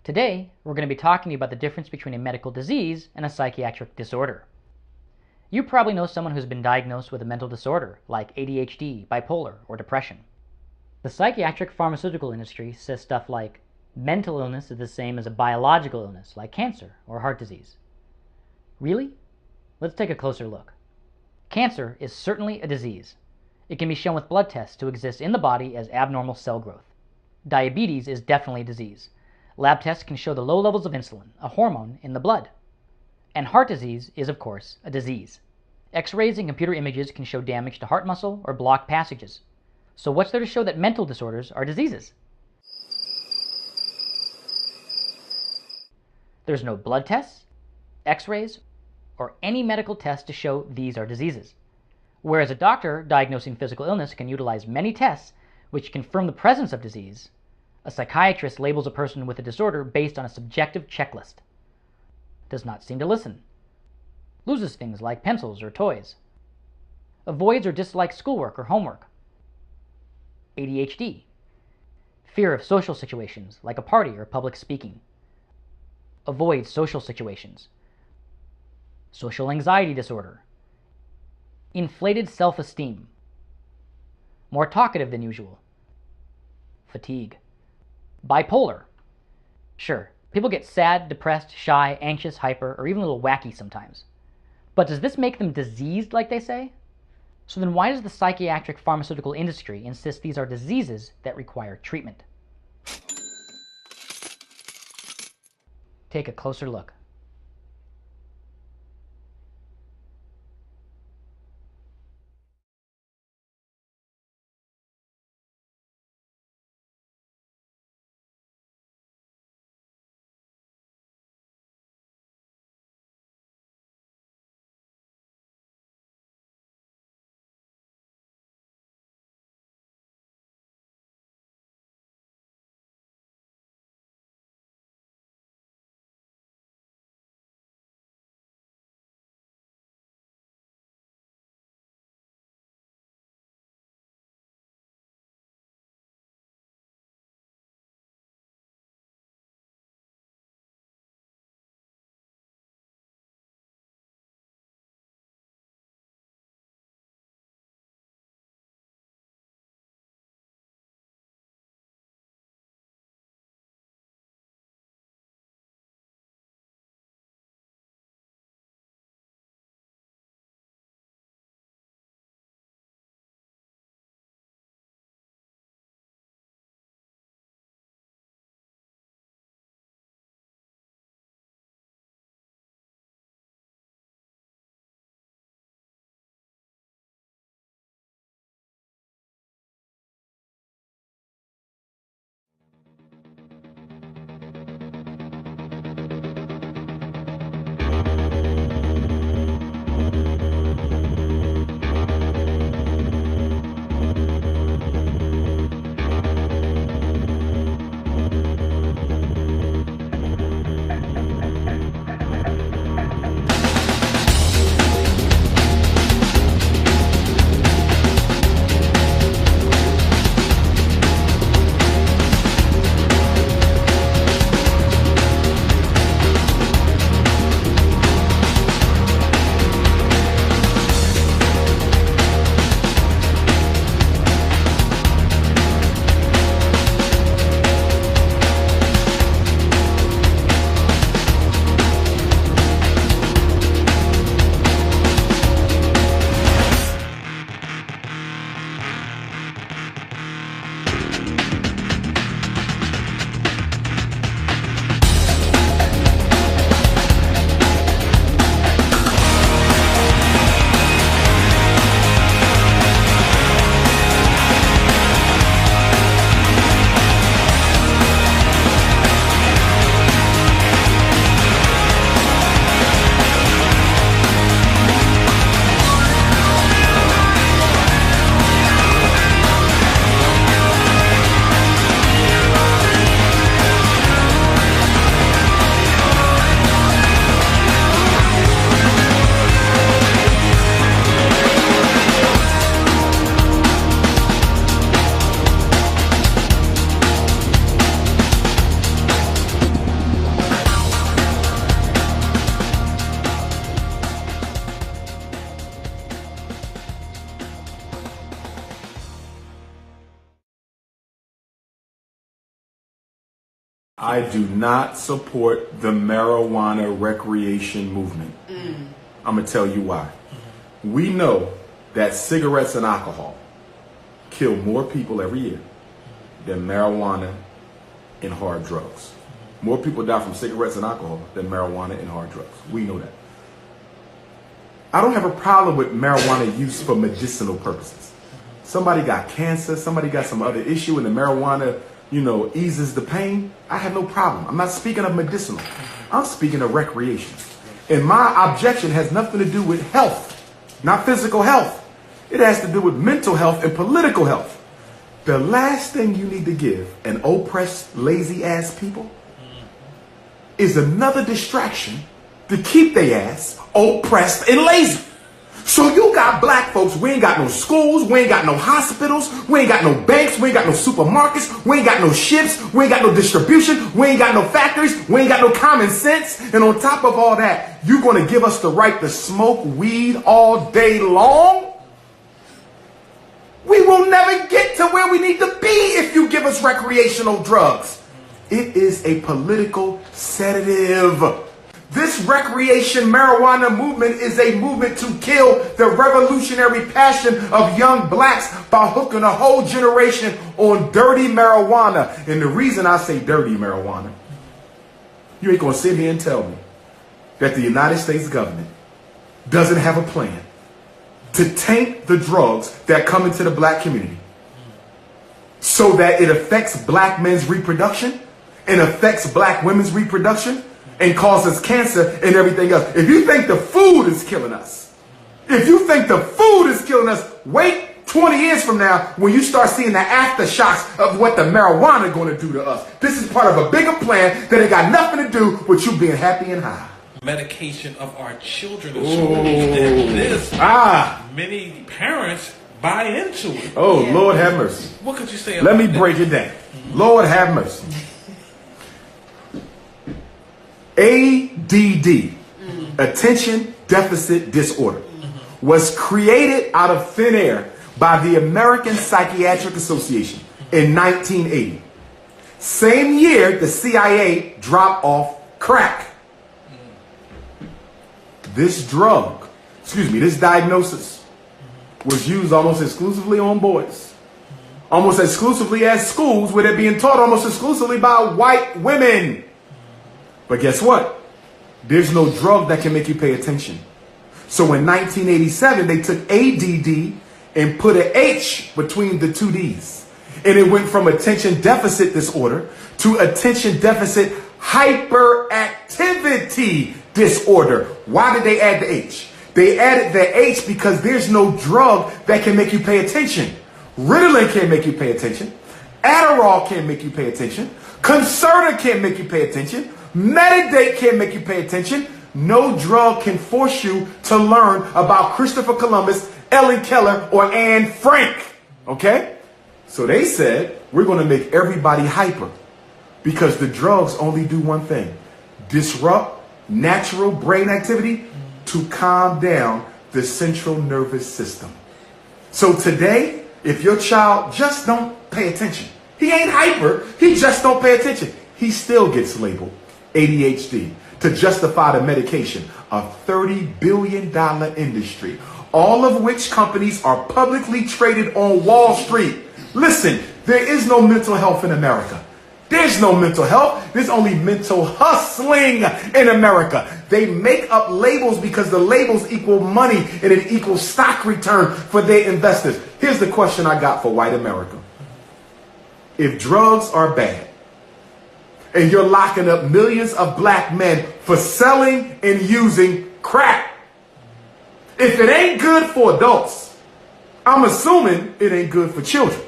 Today, we're going to be talking to you about the difference between a medical disease and a psychiatric disorder. You probably know someone who's been diagnosed with a mental disorder like ADHD, bipolar, or depression. The psychiatric pharmaceutical industry says stuff like mental illness is the same as a biological illness like cancer or heart disease. Really? Let's take a closer look. Cancer is certainly a disease. It can be shown with blood tests to exist in the body as abnormal cell growth. Diabetes is definitely a disease. Lab tests can show the low levels of insulin, a hormone, in the blood. And heart disease is, of course, a disease. X-rays and computer images can show damage to heart muscle or blocked passages. So what's there to show that mental disorders are diseases? There's no blood tests, X-rays, or any medical test to show these are diseases. Whereas a doctor diagnosing physical illness can utilize many tests which confirm the presence of disease, a psychiatrist labels a person with a disorder based on a subjective checklist. Does not seem to listen. Loses things like pencils or toys. Avoids or dislikes schoolwork or homework. ADHD. Fear of social situations like a party or public speaking. Avoids social situations. Social anxiety disorder. Inflated self-esteem. More talkative than usual. Fatigue. Bipolar. Sure, people get sad, depressed, shy, anxious, hyper, or even a little wacky sometimes. But does this make them diseased like they say? So then why does the psychiatric pharmaceutical industry insist these are diseases that require treatment? Take a closer look. I do not support the marijuana recreation movement. I'm going to tell you why. We know that cigarettes and alcohol kill more people every year than marijuana and hard drugs. More people die from cigarettes and alcohol than marijuana and hard drugs. We know that. I don't have a problem with marijuana use for medicinal purposes. Somebody got cancer, somebody got some other issue, and the marijuana, eases the pain. I have no problem. I'm not speaking of medicinal. I'm speaking of recreation. And my objection has nothing to do with health, not physical health. It has to do with mental health and political health. The last thing you need to give an oppressed, lazy-ass people is another distraction to keep their ass oppressed and lazy. So you got black folks, we ain't got no schools, we ain't got no hospitals, we ain't got no banks, we ain't got no supermarkets, we ain't got no ships, we ain't got no distribution, we ain't got no factories, we ain't got no common sense. And on top of all that, you're going to give us the right to smoke weed all day long? We will never get to where we need to be if you give us recreational drugs. It is a political sedative. This recreation marijuana movement is a movement to kill the revolutionary passion of young blacks by hooking a whole generation on dirty marijuana. And the reason I say dirty marijuana, you ain't going to sit here and tell me that the United States government doesn't have a plan to taint the drugs that come into the black community so that it affects black men's reproduction and affects black women's reproduction and causes cancer and everything else. If you think the food is killing us, wait 20 years from now when you start seeing the aftershocks of what the marijuana going to do to us. This is part of a bigger plan that ain't got nothing to do with you being happy and high. Medication of our children is so this. Many parents buy into it. Oh, yeah. Lord have mercy. What could you say about that? Let me break it down. Lord have mercy. ADD, Attention Deficit Disorder, was created out of thin air by the American Psychiatric Association in 1980. Same year, the CIA dropped off crack. This diagnosis was used almost exclusively on boys. Almost exclusively at schools where they're being taught almost exclusively by white women. But guess what? There's no drug that can make you pay attention. So in 1987, they took ADD and put an H between the two D's. And it went from attention deficit disorder to attention deficit hyperactivity disorder. Why did they add the H? They added the H because there's no drug that can make you pay attention. Ritalin can't make you pay attention. Adderall can't make you pay attention. Concerta can't make you pay attention. Metadate can't make you pay attention. No drug can force you to learn about Christopher Columbus, Ellen Keller, or Anne Frank. Okay? So they said, we're going to make everybody hyper because the drugs only do one thing: disrupt natural brain activity to calm down the central nervous system. So today, if your child just don't pay attention, he ain't hyper, he just don't pay attention, he still gets labeled ADHD to justify the medication, a $30 billion industry, all of which companies are publicly traded on Wall Street. Listen, there is no mental health in America. There's no mental health. There's only mental hustling in America. They make up labels because the labels equal money and it equals stock return for their investors. Here's the question I got for white America. If drugs are bad, and you're locking up millions of black men for selling and using crack, if it ain't good for adults, I'm assuming it ain't good for children.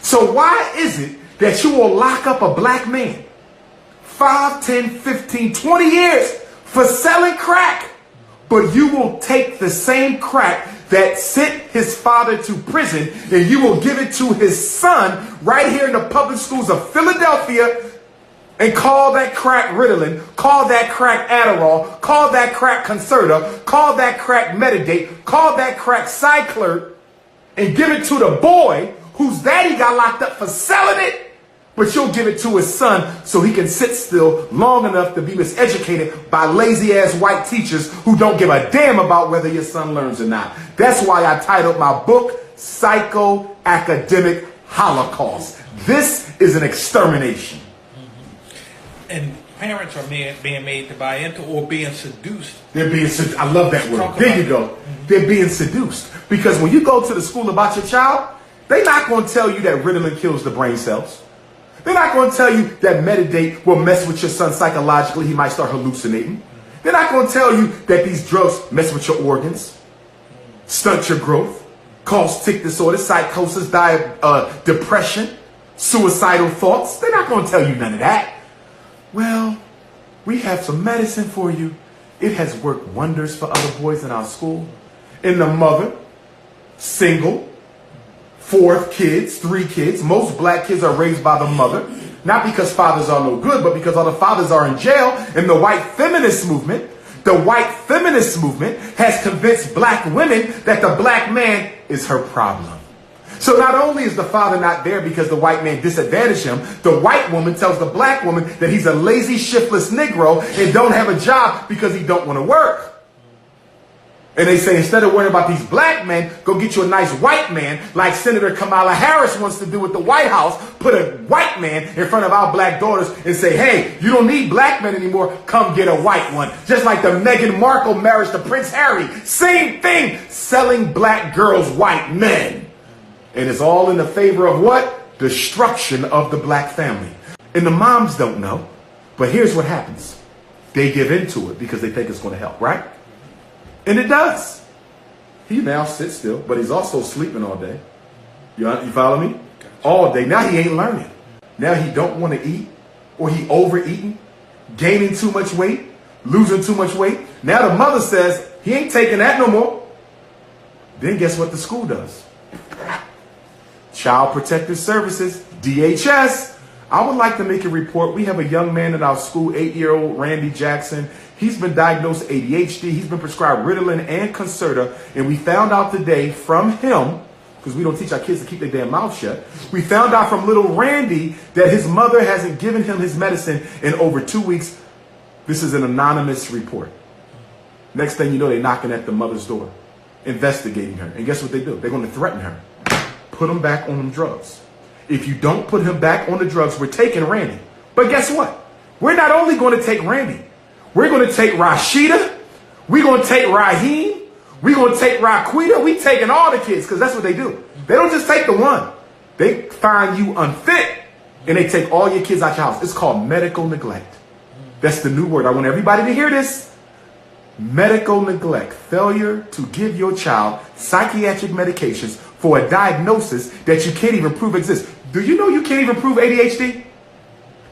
So why is it that you will lock up a black man 5, 10, 15, 20 years for selling crack, but you will take the same crack that sent his father to prison and you will give it to his son right here in the public schools of Philadelphia and call that crack Ritalin, call that crack Adderall, call that crack Concerta, call that crack Metadate, call that crack Cycler, and give it to the boy whose daddy got locked up for selling it? But you'll give it to his son so he can sit still long enough to be miseducated by lazy-ass white teachers who don't give a damn about whether your son learns or not. That's why I titled my book, Psychoacademic Holocaust. This is an extermination. And parents are being made to buy into or being seduced. They're being seduced. I love that word. There you go. They're being seduced. Because when you go to the school about your child, they're not going to tell you that Ritalin kills the brain cells. They're not going to tell you that Metadate will mess with your son psychologically. He might start hallucinating. They're not going to tell you that these drugs mess with your organs, stunt your growth, cause tic disorder, psychosis, depression, suicidal thoughts. They're not going to tell you none of that. Well, we have some medicine for you. It has worked wonders for other boys in our school. And the mother, single, 4 kids, 3 kids. Most black kids are raised by the mother. Not because fathers are no good, but because all the fathers are in jail. And the white feminist movement has convinced black women that the black man is her problem. So not only is the father not there because the white man disadvantaged him, the white woman tells the black woman that he's a lazy, shiftless Negro and don't have a job because he don't want to work. And they say, instead of worrying about these black men, go get you a nice white man like Senator Kamala Harris wants to do with the White House. Put a white man in front of our black daughters and say, hey, you don't need black men anymore. Come get a white one. Just like the Meghan Markle marriage to Prince Harry. Same thing, selling black girls white men. And it's all in the favor of what? Destruction of the black family. And the moms don't know. But here's what happens. They give into it because they think it's going to help, right? And it does. He now sits still, but he's also sleeping all day. You follow me? All day. Now he ain't learning. Now he don't want to eat, or he overeating, gaining too much weight, losing too much weight. Now the mother says he ain't taking that no more. Then guess what the school does? Child Protective Services, DHS. I would like to make a report. We have a young man at our school, 8-year-old Randy Jackson. He's been diagnosed ADHD. He's been prescribed Ritalin and Concerta. And we found out today from him, because we don't teach our kids to keep their damn mouth shut. We found out from little Randy that his mother hasn't given him his medicine in over 2 weeks. This is an anonymous report. Next thing you know, they're knocking at the mother's door, investigating her. And guess what they do? They're going to threaten her. Put him back on them drugs. If you don't put him back on the drugs, we're taking Randy. But guess what? We're not only going to take Randy. We're going to take Rashida. We're going to take Raheem. We're going to take Raquita. We're taking all the kids because that's what they do. They don't just take the one. They find you unfit and they take all your kids out your house. It's called medical neglect. That's the new word. I want everybody to hear this. Medical neglect. Failure to give your child psychiatric medications for a diagnosis that you can't even prove exists. Do you know you can't even prove ADHD?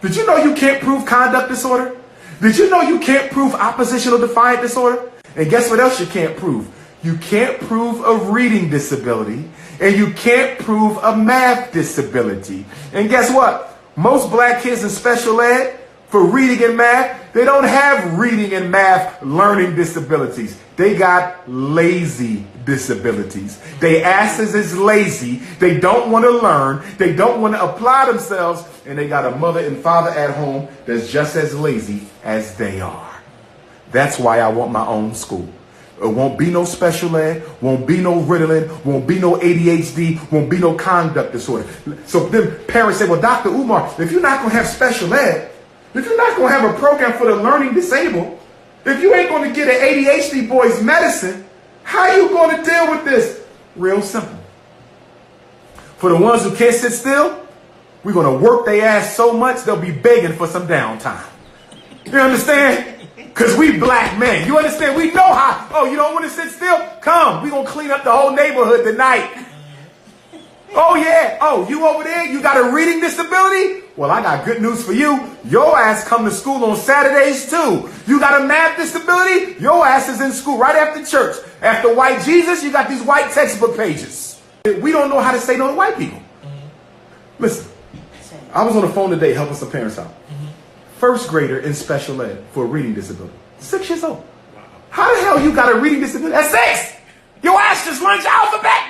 Did you know you can't prove conduct disorder? Did you know you can't prove oppositional defiant disorder? And guess what else you can't prove? You can't prove a reading disability, and you can't prove a math disability. And guess what? Most black kids in special ed for reading and math, they don't have reading and math learning disabilities. They got lazy disabilities. They asses is lazy. They don't want to learn. They don't want to apply themselves. And they got a mother and father at home that's just as lazy as they are. That's why I want my own school. It won't be no special ed, won't be no Ritalin, won't be no ADHD, won't be no conduct disorder. So then parents say, well, Dr. Umar, if you're not going to have special ed, if you're not going to have a program for the learning disabled, if you ain't going to get an ADHD boy's medicine, how are you going to deal with this? Real simple. For the ones who can't sit still, we're going to work their ass so much they'll be begging for some downtime. You understand? Because we black men. You understand? We know how. Oh, you don't want to sit still? Come. We're going to clean up the whole neighborhood tonight. Oh, yeah. Oh, you over there? You got a reading disability? Well, I got good news for you. Your ass come to school on Saturdays, too. You got a math disability? Your ass is in school right after church. After white Jesus, you got these white textbook pages. We don't know how to say no to white people. Listen, I was on the phone today helping some parents out. First grader in special ed for a reading disability. 6 years old. How the hell you got a reading disability at 6? Your ass just learned your alphabet.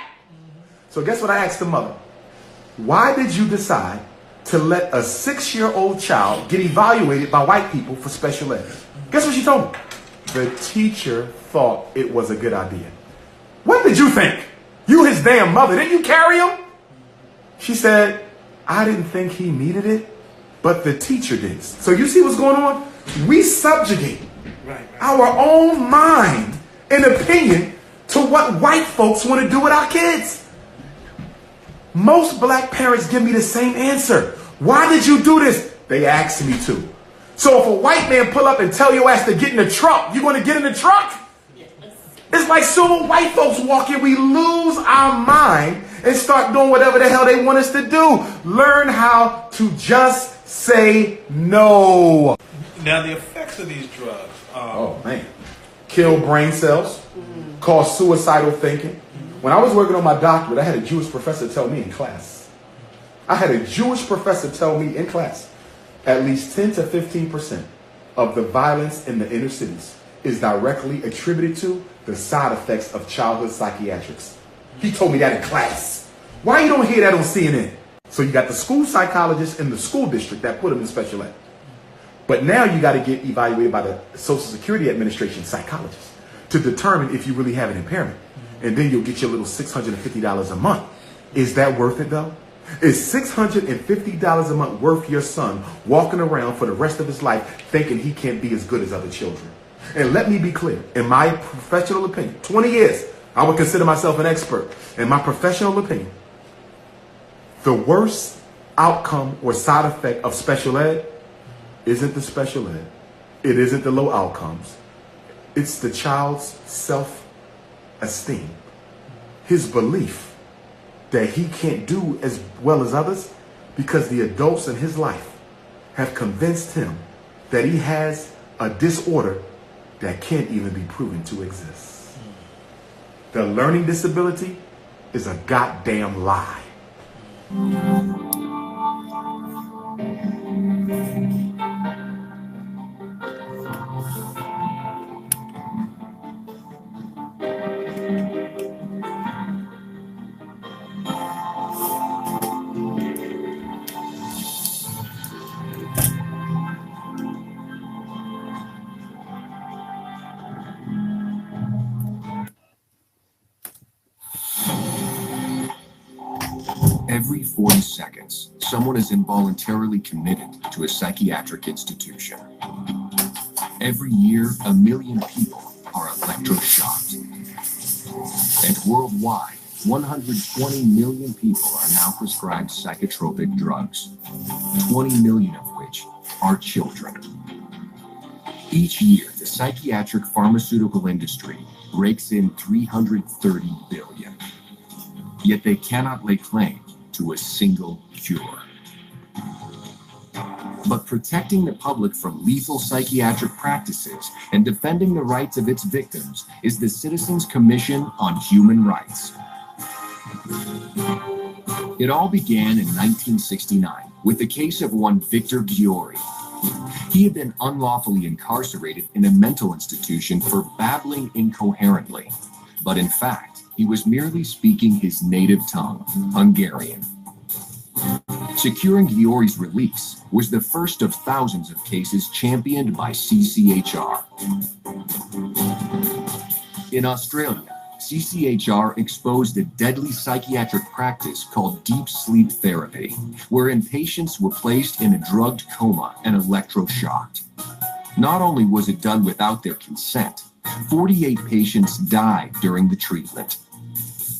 So guess what I asked the mother? Why did you decide to let a 6-year-old child get evaluated by white people for special ed. Guess what she told me? The teacher thought it was a good idea. What did you think? You his damn mother. Didn't you carry him? She said, I didn't think he needed it, but the teacher did. So you see what's going on? We subjugate our own mind and opinion to what white folks want to do with our kids. Most black parents give me the same answer. Why did you do this? They asked me to. So if a white man pull up and tell your ass to get in the truck, you going to get in the truck? Yes. It's like soon white folks walk in, we lose our mind and start doing whatever the hell they want us to do. Learn how to just say no. Now the effects of these drugs. Oh man, kill brain cells, cause suicidal thinking. When I was working on my doctorate, I had a Jewish professor tell me in class. At least 10 to 15% of the violence in the inner cities is directly attributed to the side effects of childhood psychiatrics. He told me that in class. Why you don't hear that on CNN? So you got the school psychologist in the school district that put him in special ed. But now you got to get evaluated by the Social Security Administration psychologist to determine if you really have an impairment. And then you'll get your little $650 a month. Is that worth it though? Is $650 a month worth your son walking around for the rest of his life thinking he can't be as good as other children? And let me be clear, in my professional opinion, 20 years, I would consider myself an expert. In my professional opinion, the worst outcome or side effect of special ed isn't the special ed. It isn't the low outcomes. It's the child's self-esteem, his belief that he can't do as well as others because the adults in his life have convinced him that he has a disorder that can't even be proven to exist. The learning disability is a goddamn lie. Every 40 seconds, someone is involuntarily committed to a psychiatric institution. Every year, 1 million people are electroshocked. And worldwide, 120 million people are now prescribed psychotropic drugs, 20 million of which are children. Each year, the psychiatric pharmaceutical industry rakes in $330 billion. Yet they cannot lay claim to a single cure. But protecting the public from lethal psychiatric practices and defending the rights of its victims is the Citizens Commission on Human Rights. It all began in 1969 with the case of one Victor Ghiori. He had been unlawfully incarcerated in a mental institution for babbling incoherently, but in fact, he was merely speaking his native tongue, Hungarian. Securing Ghiori's release was the first of thousands of cases championed by CCHR. In Australia, CCHR exposed a deadly psychiatric practice called deep sleep therapy, wherein patients were placed in a drugged coma and electroshocked. Not only was it done without their consent, 48 patients died during the treatment.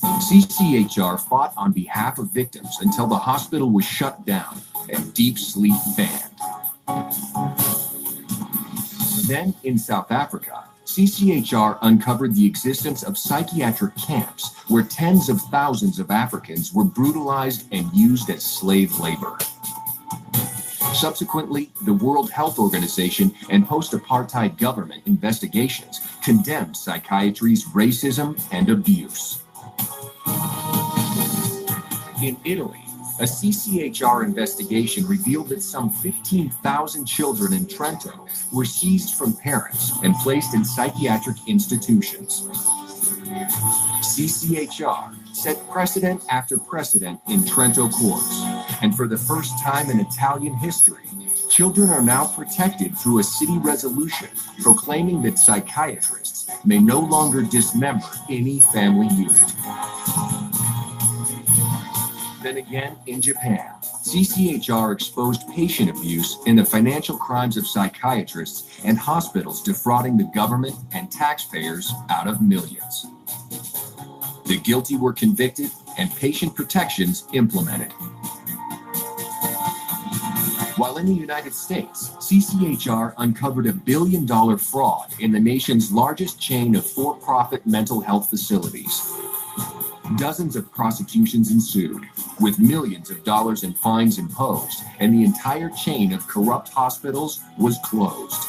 CCHR fought on behalf of victims until the hospital was shut down and deep sleep banned. Then, in South Africa, CCHR uncovered the existence of psychiatric camps where tens of thousands of Africans were brutalized and used as slave labor. Subsequently, the World Health Organization and post-apartheid government investigations condemned psychiatry's racism and abuse. In Italy, a CCHR investigation revealed that some 15,000 children in Trento were seized from parents and placed in psychiatric institutions. CCHR set precedent after precedent in Trento courts, And for the first time in Italian history, children are now protected through a city resolution proclaiming that psychiatrists may no longer dismember any family unit. Then again, in Japan, CCHR exposed patient abuse and the financial crimes of psychiatrists and hospitals defrauding the government and taxpayers out of millions. The guilty were convicted and patient protections implemented. While in the United States, CCHR uncovered $1 billion fraud in the nation's largest chain of for-profit mental health facilities. Dozens of prosecutions ensued, with millions of dollars in fines imposed, and the entire chain of corrupt hospitals was closed.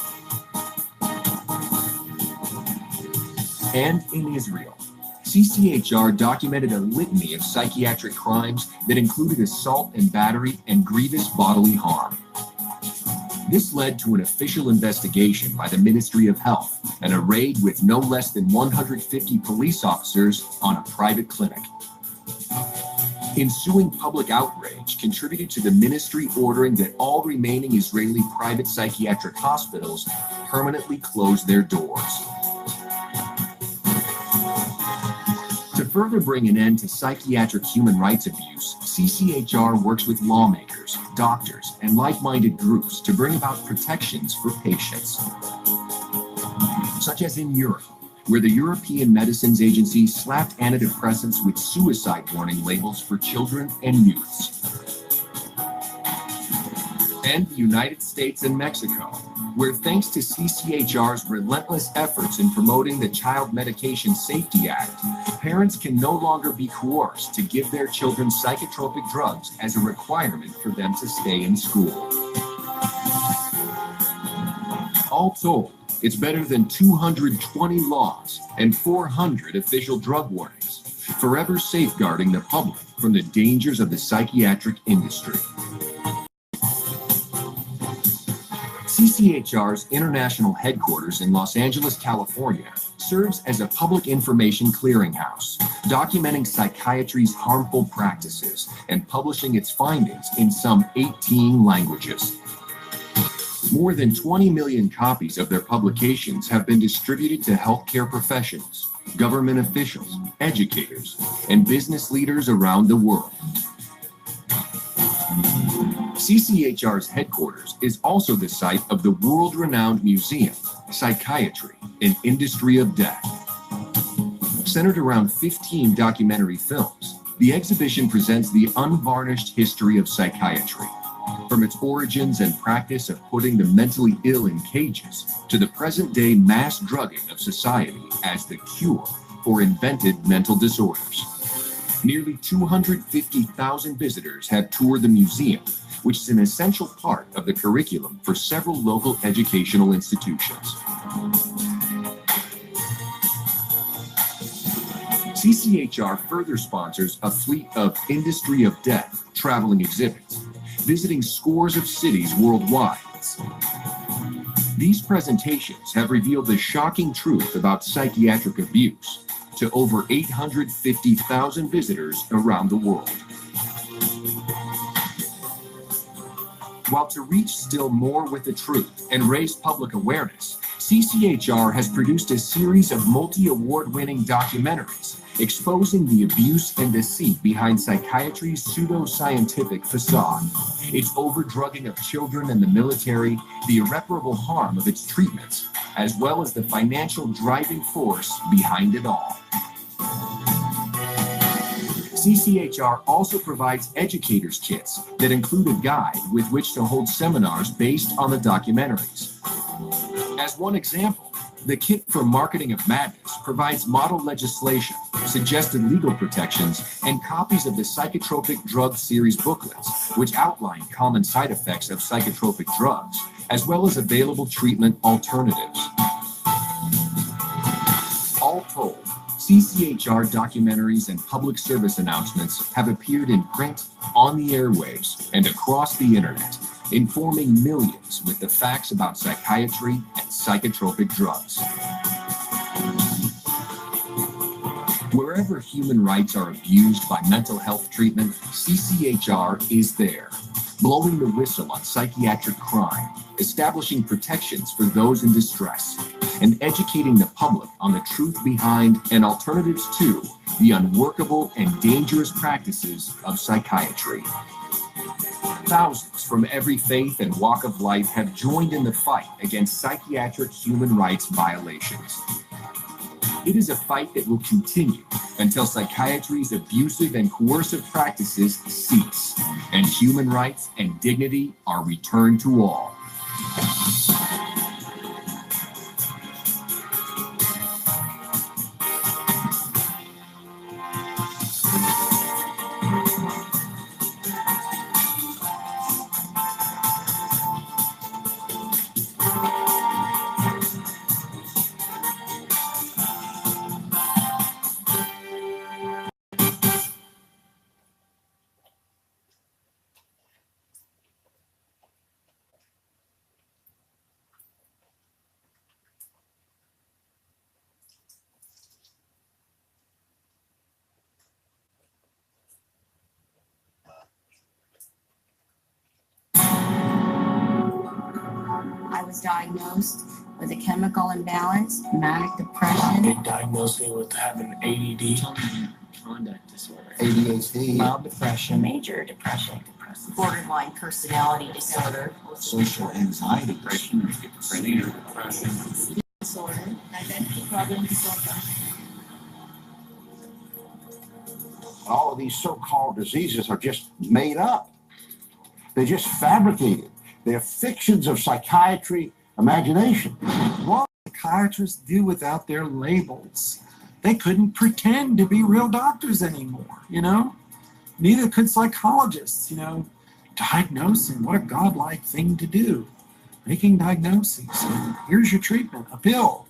And in Israel, CCHR documented a litany of psychiatric crimes that included assault and battery and grievous bodily harm. This led to an official investigation by the Ministry of Health and a raid with no less than 150 police officers on a private clinic. Ensuing public outrage contributed to the ministry ordering that all remaining Israeli private psychiatric hospitals permanently close their doors. To further bring an end to psychiatric human rights abuse, CCHR works with lawmakers, doctors, and like-minded groups to bring about protections for patients. Such as in Europe, where the European Medicines Agency slapped antidepressants with suicide warning labels for children and youths. And the United States and Mexico, where thanks to CCHR's relentless efforts in promoting the Child Medication Safety Act, parents can no longer be coerced to give their children psychotropic drugs as a requirement for them to stay in school. All told, it's better than 220 laws and 400 official drug warnings, forever safeguarding the public from the dangers of the psychiatric industry. CCHR's international headquarters in Los Angeles, California, serves as a public information clearinghouse, documenting psychiatry's harmful practices and publishing its findings in some 18 languages. More than 20 million copies of their publications have been distributed to healthcare professionals, government officials, educators, and business leaders around the world. CCHR's headquarters is also the site of the world-renowned museum, Psychiatry, an Industry of Death. Centered around 15 documentary films, the exhibition presents the unvarnished history of psychiatry, from its origins and practice of putting the mentally ill in cages to the present-day mass drugging of society as the cure for invented mental disorders. Nearly 250,000 visitors have toured the museum, which is an essential part of the curriculum for several local educational institutions. CCHR further sponsors a fleet of Industry of Death traveling exhibits, visiting scores of cities worldwide. These presentations have revealed the shocking truth about psychiatric abuse to over 850,000 visitors around the world. While to reach still more with the truth and raise public awareness, CCHR has produced a series of multi-award-winning documentaries exposing the abuse and deceit behind psychiatry's pseudo-scientific facade, its overdrugging of children and the military, the irreparable harm of its treatments, as well as the financial driving force behind it all. CCHR also provides educators' kits that include a guide with which to hold seminars based on the documentaries. As one example, the Kit for Marketing of Madness provides model legislation, suggested legal protections, and copies of the Psychotropic Drug Series booklets, which outline common side effects of psychotropic drugs, as well as available treatment alternatives. All told, CCHR documentaries and public service announcements have appeared in print, on the airwaves, and across the internet, informing millions with the facts about psychiatry and psychotropic drugs. Wherever human rights are abused by mental health treatment, CCHR is there, blowing the whistle on psychiatric crime, establishing protections for those in distress, and educating the public on the truth behind and alternatives to the unworkable and dangerous practices of psychiatry. Thousands from every faith and walk of life have joined in the fight against psychiatric human rights violations. It is a fight that will continue until psychiatry's abusive and coercive practices cease, and human rights and dignity are returned to all. I was diagnosed with a chemical imbalance, manic depression. They diagnosed me with having ADD, conduct disorder, ADHD, mild depression, Major depression, borderline personality disorder, social anxiety, disorder, identity problem disorder. all of these so-called diseases are just made up. They're just fabricated. They're fictions of psychiatry imagination. What psychiatrists do without their labels? They couldn't pretend to be real doctors anymore, you know? Neither could psychologists, you know? Diagnosing, what a godlike thing to do. Making diagnoses. Here's your treatment, a pill.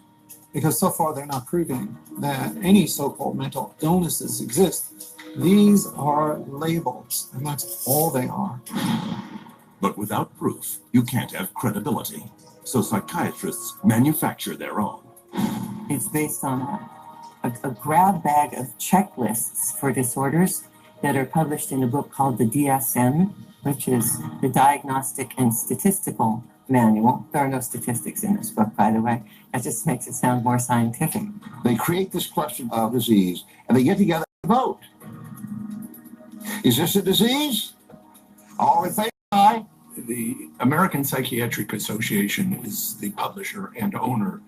Because so far they're not proving that any so-called mental illnesses exist. These are labels, and that's all they are. But without proof, you can't have credibility. So psychiatrists manufacture their own. It's based on a grab bag of checklists for disorders that are published in a book called the DSM, which is the Diagnostic and Statistical Manual. There are no statistics in this book, by the way. That just makes it sound more scientific. They create this question of disease, and they get together and vote. Is this a disease? All in favor? Aye. The American Psychiatric Association is the publisher and owner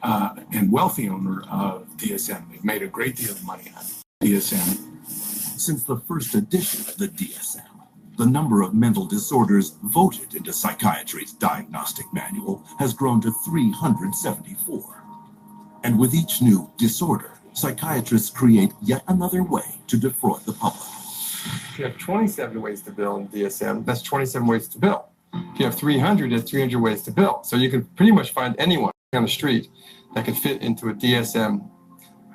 and wealthy owner of DSM. They've made a great deal of money on DSM. Since the first edition of the DSM, the number of mental disorders voted into psychiatry's diagnostic manual has grown to 374. And with each new disorder, psychiatrists create yet another way to defraud the public. If you have 27 ways to bill in DSM, that's 27 ways to bill. If you have 300, that's 300 ways to bill. So you can pretty much find anyone on the street that could fit into a DSM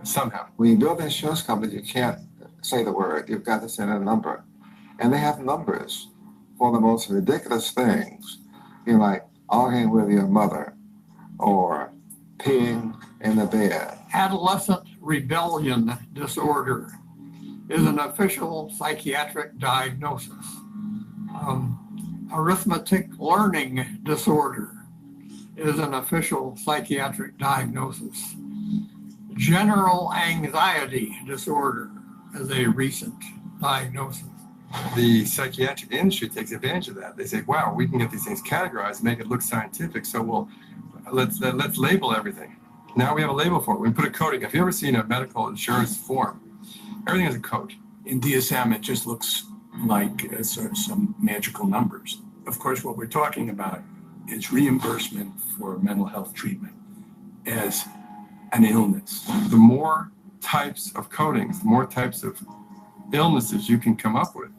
somehow. When you build insurance companies, you can't say the word. You've got to send a number. And they have numbers for the most ridiculous things. You know, like arguing with your mother or peeing in the bed. Adolescent rebellion disorder is an official psychiatric diagnosis. Arithmetic learning disorder is an official psychiatric diagnosis. General anxiety disorder is a recent diagnosis. The psychiatric industry takes advantage of that. They say, wow, we can get these things categorized, make it look scientific, so let's label everything. Now we have a label for it. We put a coding. Have you ever seen a medical insurance form? Everything has a code. In DSM, it just looks like sort of some magical numbers. Of course, what we're talking about is reimbursement for mental health treatment as an illness. The more types of codings, the more types of illnesses you can come up with,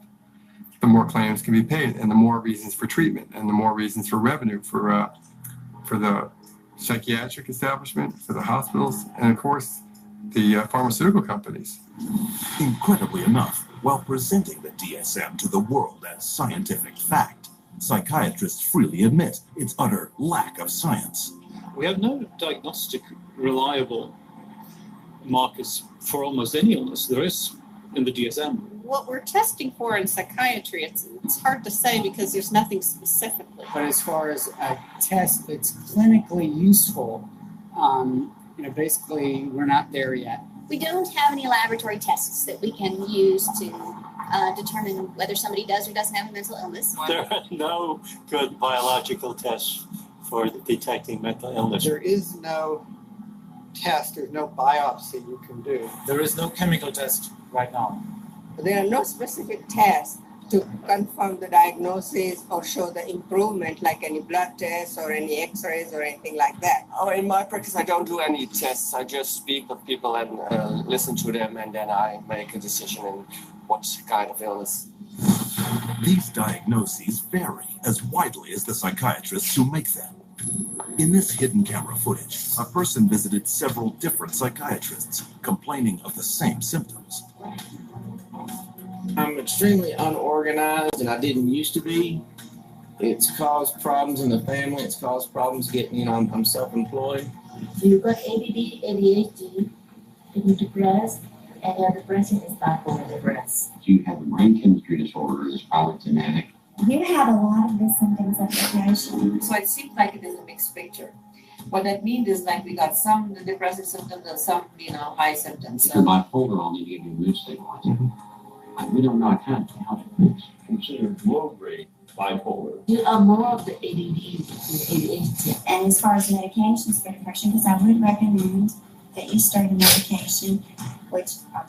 the more claims can be paid, and the more reasons for treatment, and the more reasons for revenue for the psychiatric establishment, for the hospitals, and of course, the pharmaceutical companies. Incredibly enough, while presenting the DSM to the world as scientific fact, psychiatrists freely admit its utter lack of science. We have no diagnostic reliable markers for almost any illness there is in the DSM. What we're testing for in psychiatry, it's hard to say because there's nothing specifically. But as far as a test that's clinically useful, basically we're not there yet. We don't have any laboratory tests that we can use to determine whether somebody does or doesn't have a mental illness. There are no good biological tests for detecting mental illness. There is no test, there's no biopsy you can do. There is no chemical test right now. There are no specific tests to confirm the diagnosis or show the improvement, like any blood tests or any x-rays or anything like that. Oh, in my practice, I don't do any tests. I just speak with people and listen to them, and then I make a decision in what kind of illness. These diagnoses vary as widely as the psychiatrists who make them. In this hidden camera footage, a person visited several different psychiatrists, complaining of the same symptoms. I'm extremely unorganized, and I didn't used to be. It's caused problems in the family. It's caused problems getting, I'm self-employed. So you've got ADD, ADHD, you're depressed, and your depression is bipolar depressed. You have a brain chemistry disorder that's probably genetic. You have a lot of the symptoms of depression. So it seems like it is a mixed picture. What that means is like we got some depressive symptoms and some, high symptoms. If you're bipolar, I'll need to give you a mood stabilizer. We don't know how to consider low-grade bipolar. You are more of the ADD and ADHD. And as far as medications for depression, because I would recommend that you start a medication, which are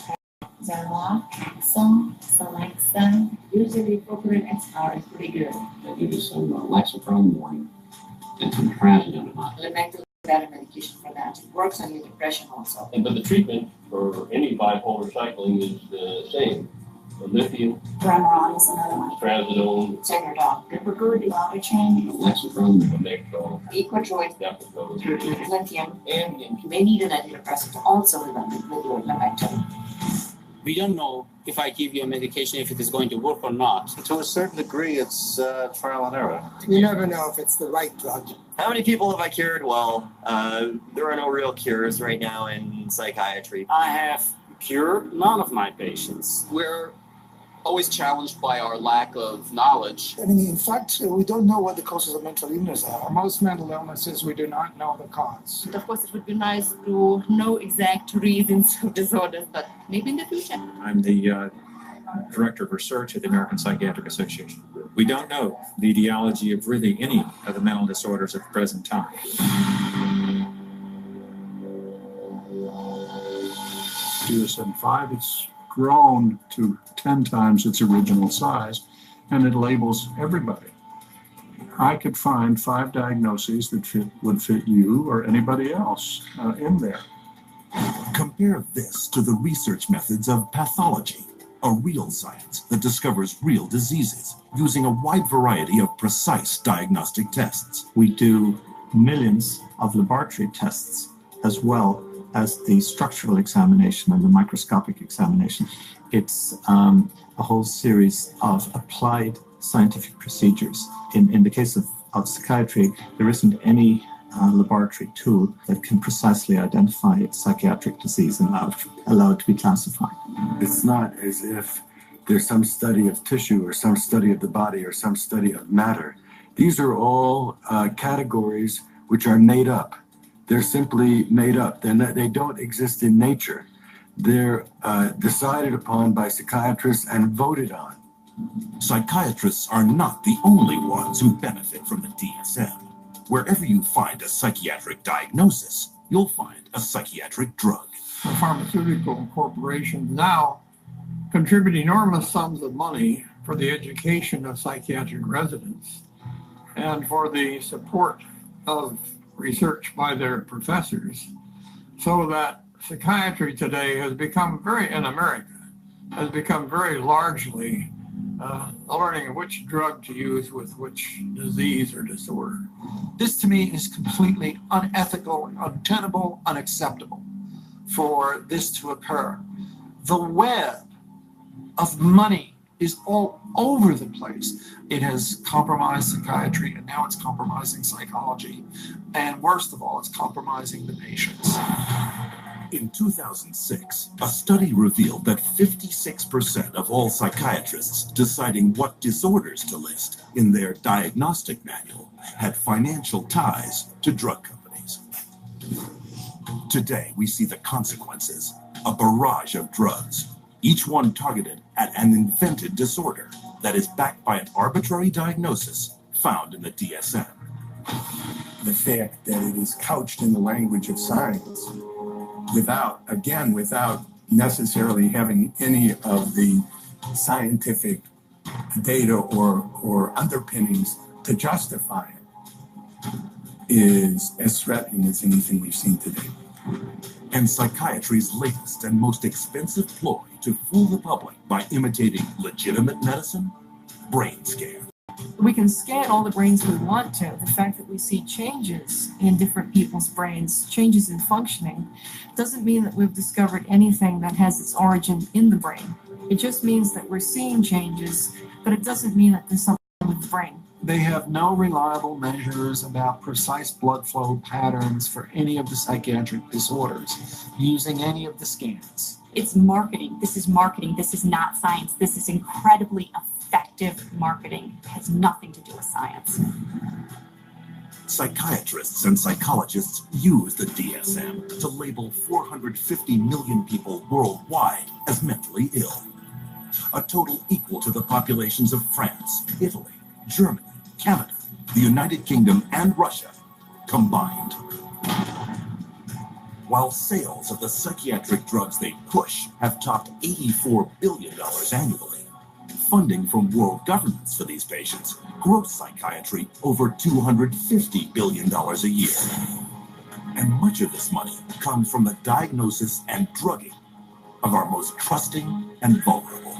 Zoloft, Paxil, Celexa. Usually propylene XR is pretty good. I give you some Lexapro in the morning and some trazodone at night. Lamictal is a better medication for that. It works on your depression also. But the treatment for any bipolar cycling is the same. The lithium, Remeron is another one. Zerodol, trazodone, Wellbutrin, Lexapro, Lamictal, Equadroid, Depakote, lithium, and you may need an antidepressant also with Lamictal. We don't know if I give you a medication if it is going to work or not. To a certain degree, it's trial and error. You never know if it's the right drug. How many people have I cured? Well, there are no real cures right now in psychiatry. I have cured none of my patients. We're always challenged by our lack of knowledge. In fact, we don't know what the causes of mental illness are. Most mental illnesses, we do not know the cause. Of course, it would be nice to know exact reasons of disorders, but maybe in the future. I'm the Director of Research at the American Psychiatric Association. We don't know the etiology of really any of the mental disorders at the present time. DSM-5, it's grown to 10 times its original size, and it labels everybody. I could find 5 diagnoses that would fit you or anybody else in there. Compare this to the research methods of pathology, a real science that discovers real diseases using a wide variety of precise diagnostic tests. We do millions of laboratory tests as well as the structural examination and the microscopic examination. It's a whole series of applied scientific procedures. In the case of psychiatry, there isn't any laboratory tool that can precisely identify psychiatric disease and allow it to be classified. It's not as if there's some study of tissue or some study of the body or some study of matter. These are all categories which are made up. They're simply made up. They don't exist in nature. They're decided upon by psychiatrists and voted on. Psychiatrists are not the only ones who benefit from the DSM. Wherever you find a psychiatric diagnosis, you'll find a psychiatric drug. The pharmaceutical corporations now contribute enormous sums of money for the education of psychiatric residents and for the support of research by their professors, so that psychiatry today has become in America, has become very largely learning which drug to use with which disease or disorder. This to me is completely unethical, untenable, unacceptable for this to occur. The web of money is all over the place. It has compromised psychiatry, and now it's compromising psychology. And worst of all, it's compromising the patients. In 2006, a study revealed that 56% of all psychiatrists deciding what disorders to list in their diagnostic manual had financial ties to drug companies. Today, we see the consequences, a barrage of drugs, each one targeted at an invented disorder that is backed by an arbitrary diagnosis found in the DSM. The fact that it is couched in the language of science without necessarily having any of the scientific data or underpinnings to justify it is as threatening as anything we've seen today. And psychiatry's latest and most expensive ploy to fool the public by imitating legitimate medicine? Brain scan. We can scan all the brains we want to. The fact that we see changes in different people's brains, changes in functioning, doesn't mean that we've discovered anything that has its origin in the brain. It just means that we're seeing changes, but it doesn't mean that there's something with the brain. They have no reliable measures about precise blood flow patterns for any of the psychiatric disorders using any of the scans. It's marketing. This is marketing. This is not science. This is incredibly effective marketing. It has nothing to do with science. Psychiatrists and psychologists use the DSM to label 450 million people worldwide as mentally ill, a total equal to the populations of France, Italy, Germany, Canada, the United Kingdom, and Russia combined. While sales of the psychiatric drugs they push have topped $84 billion annually, funding from world governments for these patients grows psychiatry over $250 billion a year. And much of this money comes from the diagnosis and drugging of our most trusting and vulnerable.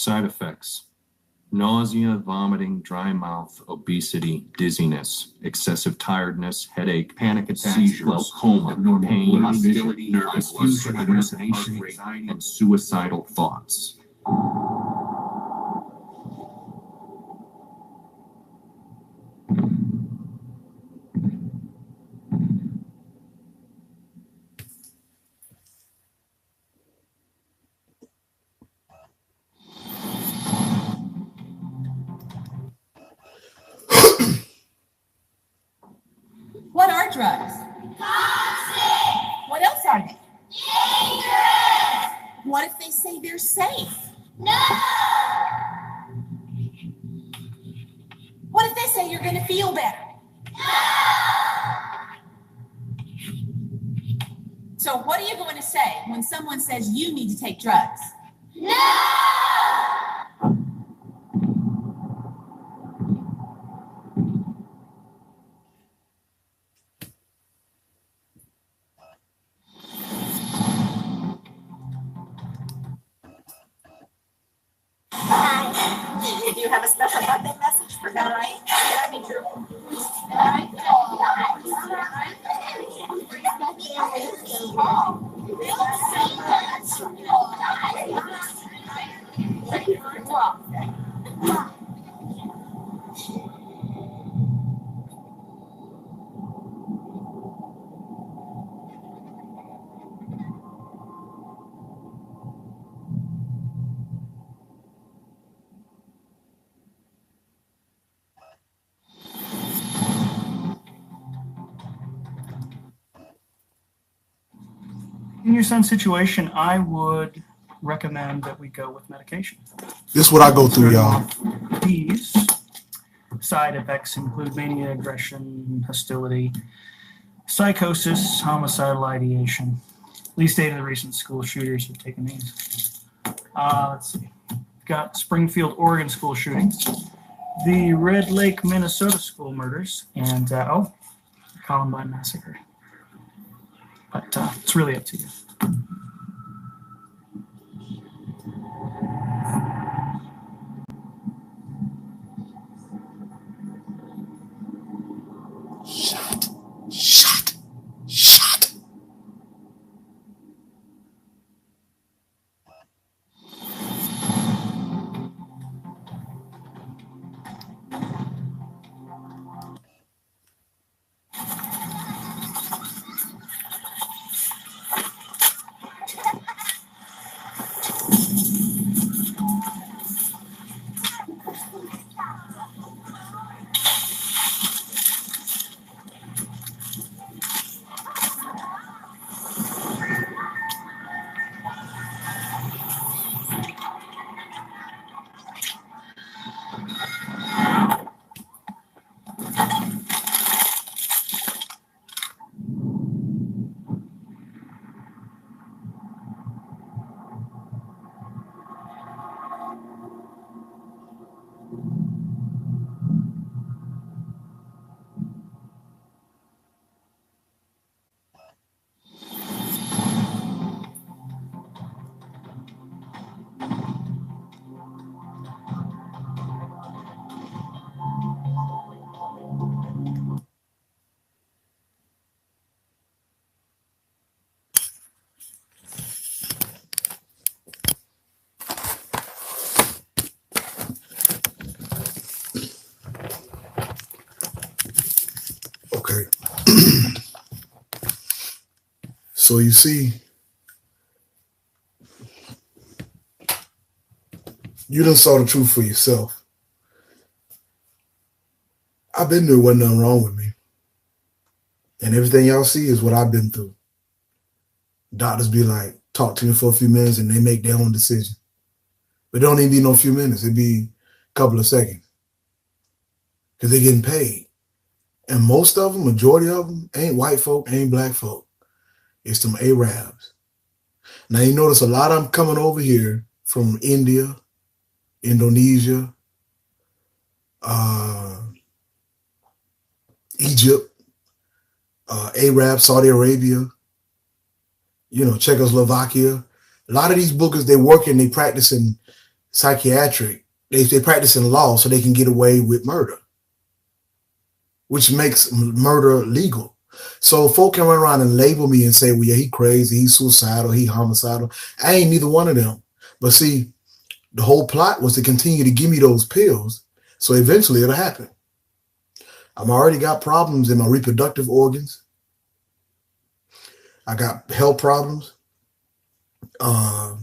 Side effects: nausea, vomiting, dry mouth, obesity, dizziness, excessive tiredness, headache, panic attacks, Seizures, glaucoma, abnormal pain, hostility, nervous confusion, hallucination, anxiety, and suicidal thoughts. What are drugs? Toxic. What else are they? Dangerous. What if they say they're safe? No. What if they say you're going to feel better? No. So what are you going to say when someone says you need to take drugs? No. Do you have a special birthday message for Guy? That'd be true. In your son's situation, I would recommend that we go with medication. This is what I go through, y'all. These side effects include mania, aggression, hostility, psychosis, homicidal ideation. At least 8 of the recent school shooters have taken these. Let's see. Got Springfield, Oregon school shootings, the Red Lake, Minnesota school murders, and Columbine massacre. But it's really up to you. Shut. Okay. So you see, you done saw the truth for yourself. I've been there, wasn't nothing wrong with me. And everything y'all see is what I've been through. Doctors be like, talk to me for a few minutes and they make their own decision. But it don't even be no few minutes. It'd be a couple of seconds. Because they're getting paid. And most of them, majority of them, ain't white folk, ain't black folk. It's them Arabs. Now you notice a lot of them coming over here from India, Indonesia, Egypt, Arab, Saudi Arabia, Czechoslovakia. A lot of these bookers, they working, they practicing psychiatric, they practice in law so they can get away with murder, which makes murder legal. So folk can run around and label me and say, well, yeah, he crazy, he's suicidal, he homicidal. I ain't neither one of them. But see, the whole plot was to continue to give me those pills, so eventually it'll happen. I've already got problems in my reproductive organs. I got health problems. I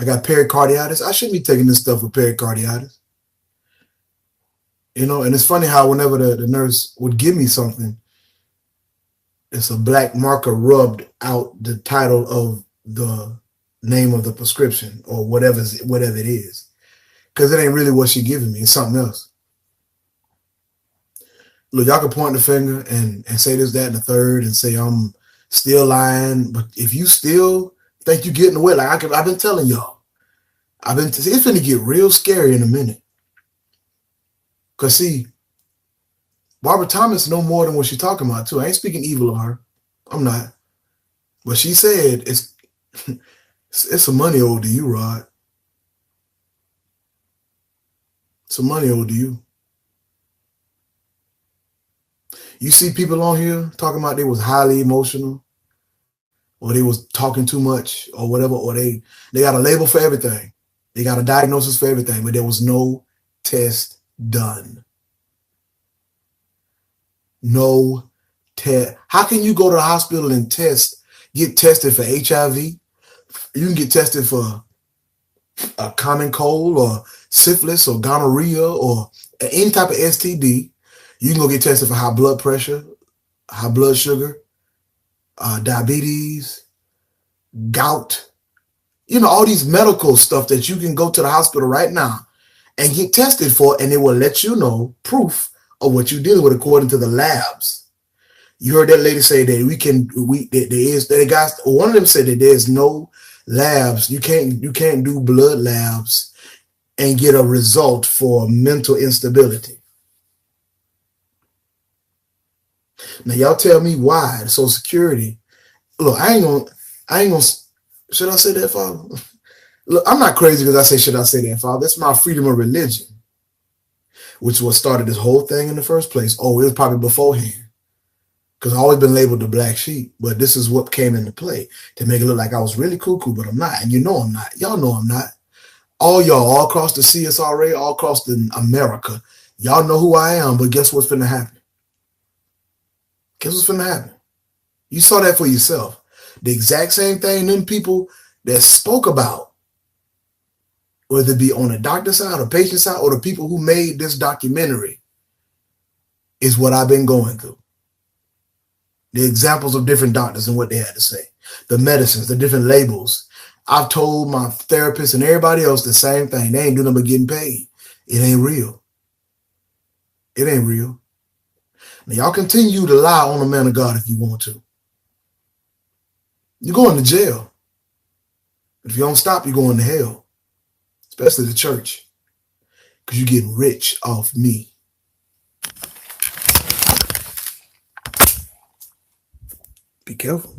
got pericarditis. I shouldn't be taking this stuff for pericarditis. You know, and it's funny how whenever the nurse would give me something, it's a black marker rubbed out the title of the name of the prescription or whatever it is. Because it ain't really what she giving me. It's something else. Look, y'all can point the finger and say this, that, and the third and say I'm still lying. But if you still think you're getting away, like I've been telling y'all, it's going to get real scary in a minute. Because see, Barbara Thomas know more than what she's talking about too. I ain't speaking evil of her. I'm not. But she said it's some money owed to you, Rod. Some money owed to you. You see people on here talking about they was highly emotional or they was talking too much or whatever, or they got a label for everything. They got a diagnosis for everything, but there was no test done. No test. How can you go to the hospital and get tested for HIV? You can get tested for a common cold or syphilis or gonorrhea or any type of STD. You can go get tested for high blood pressure, high blood sugar, diabetes, gout. You know, all these medical stuff that you can go to the hospital right now and get tested for, and it will let you know proof of what you're dealing with according to the labs. You heard that lady say that one of them said that there's no labs. You can't do blood labs and get a result for mental instability. Now y'all tell me why the Social Security. Look, I ain't gonna. Should I say that, Father? Look, I'm not crazy because I say should I say that, Father. That's my freedom of religion, which was started this whole thing in the first place. Oh, it was probably beforehand, because I've always been labeled the black sheep. But this is what came into play to make it look like I was really cuckoo, but I'm not, and you know I'm not. Y'all know I'm not. All y'all, all across the CSRA, all across America, y'all know who I am. But guess what's finna happen? Guess what's finna happen? You saw that for yourself. The exact same thing them people that spoke about, whether it be on the doctor side or patient side or the people who made this documentary, is what I've been going through. The examples of different doctors and what they had to say. The medicines, the different labels. I've told my therapist and everybody else the same thing. They ain't doing nothing but getting paid. It ain't real. It ain't real. Now, y'all continue to lie on the man of God if you want to. You're going to jail. If you don't stop, you're going to hell. Especially the church. Because you're getting rich off me. Be careful.